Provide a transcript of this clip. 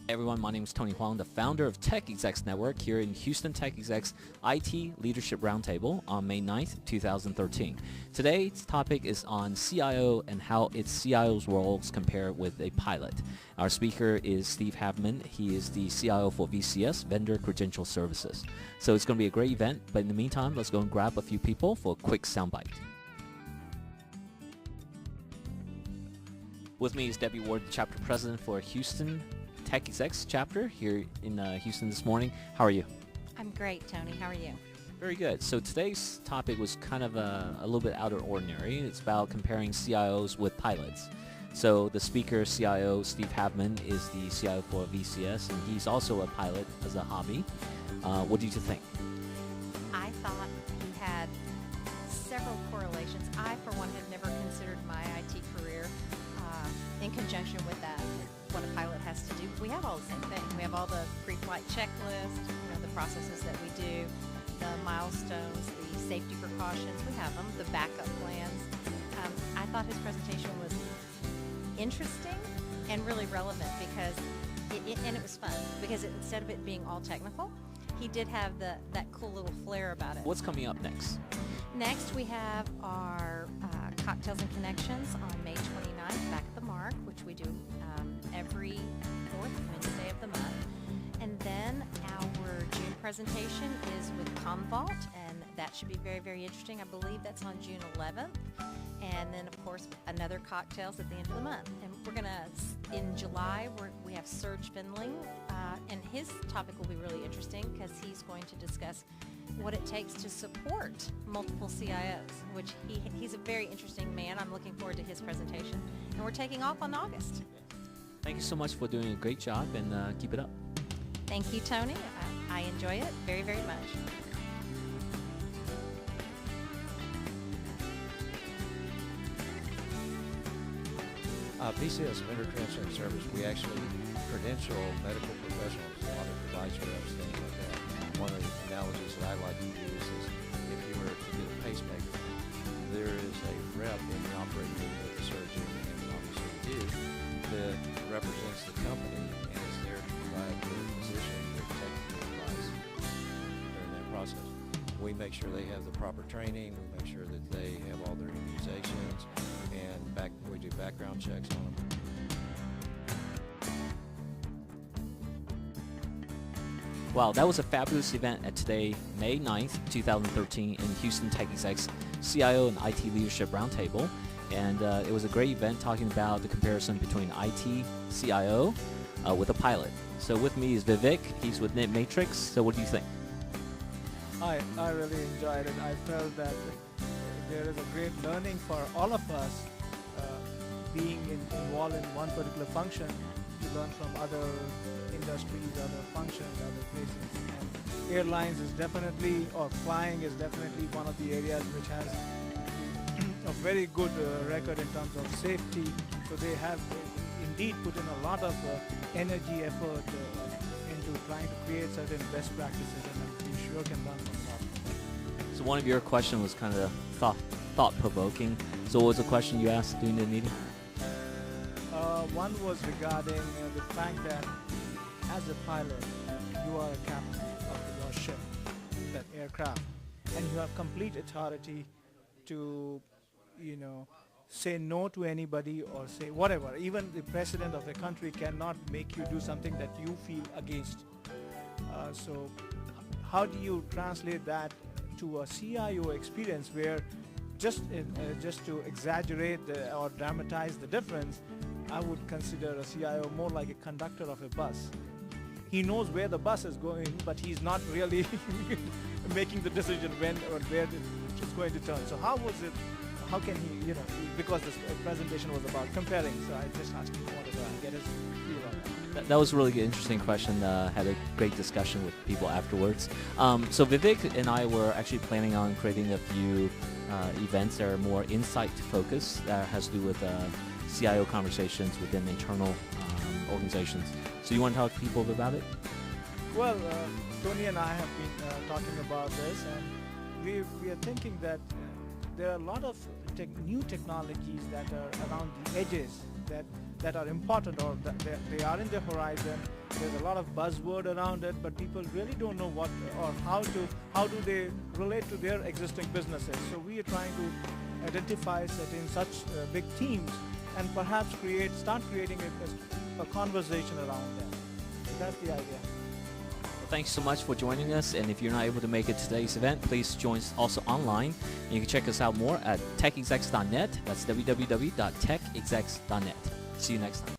Everyone, my name is Tony Huang, the founder of TechExecs Network here in Houston TechExecs IT Leadership Roundtable on May 9th, 2013. Today's topic is on CIO and how its CIO's roles compare with a pilot. Our speaker is Steve Havemann. He is the CIO for VCS, Vendor Credential Services. So it's going to be a great event, but in the meantime, let's go and grab a few people for a quick soundbite. With me is Debbie Ward, the chapter president for Houston TechExecs chapter here in Houston this morning. How are you? I'm great, Tony. How are you? Very good. So today's topic was kind of a little bit out of ordinary. It's about comparing CIOs with pilots. So the speaker, CIO Steve Havemann, is the CIO for VCS, and he's also a pilot as a hobby. What did you think? I thought he had several correlations. I, for one, have never considered my IT career in conjunction with that, what a pilot has to do. We have all the same thing. We have all the pre-flight checklist, the processes that we do, the milestones, the safety precautions. We have them, the backup plans. I thought his presentation was interesting and really relevant because it was fun because instead of it being all technical, he did have that cool little flair about it. What's coming up next? Next, we have our Cocktails and Connections on May 29th, back at the Mark, which we do every fourth Wednesday of the month. And then our June presentation is with Commvault, and that should be very, very interesting. I believe that's on June 11th. And then, of course, another cocktails at the end of the month. And we're going to, in July, we have Serge Finling, and his topic will be really interesting because he's going to discuss what it takes to support multiple CIOs, which he's a very interesting man. I'm looking forward to his presentation. And we're taking off on August. Thank you so much for doing a great job, and keep it up. Thank you, Tony. I enjoy it very, very much. VCS, Vendor Credentialing Service, we actually credential medical professionals, a lot of device reps, things like that. One of the analogies that I like to use is if you were to get a pacemaker, there is a rep in the operating room with the surgeon, and obviously you, that represents the company and is there to provide the physician with technical advice during that process. We make sure they have the proper training, we make sure that they have all their immunizations, and we do background checks on them. Wow, that was a fabulous event at today, May 9th, 2013 in Houston TechExecs CIO and IT Leadership Roundtable. And it was a great event talking about the comparison between IT CIO with a pilot. So with me is Vivek. He's with Matrix. So what do you think? I really enjoyed it. I felt that there is a great learning for all of us being involved in one particular function to learn from other industries, other functions, other places. And airlines is definitely, or flying is definitely one of the areas which has a very good record in terms of safety. So they have indeed put in a lot of energy, effort into trying to create certain best practices, and we sure can learn from that. So one of your questions was kind of thought-provoking. So what was the question you asked during the meeting? One was regarding the fact that as a pilot, you are a captain of your ship, that aircraft, and you have complete authority to, say no to anybody or say whatever. Even the president of the country cannot make you do something that you feel against. So how do you translate that to a CIO experience where just to exaggerate or dramatize the difference, I would consider a CIO more like a conductor of a bus. He knows where the bus is going, but he's not really making the decision when or where it's going to turn. So how can he, because this presentation was about comparing, so I just asked him what to get his feel on that. That was a really good, interesting question. Had a great discussion with people afterwards. So Vivek and I were actually planning on creating a few events that are more insight focused, that has to do with CIO conversations within internal organizations. So you want to talk to people about it? Well, Tony and I have been talking about this, and we are thinking that there are a lot of new technologies that are around the edges that are important, or that they are in the horizon, There's a lot of buzzword around it, but people really don't know what or how do they relate to their existing businesses. So we are trying to identify certain such big teams and perhaps start creating a conversation around them. So that's the idea. Thanks so much for joining us, and if you're not able to make it to today's event, please join us also online. And you can check us out more at techexecs.net. That's www.techexecs.net. See you next time.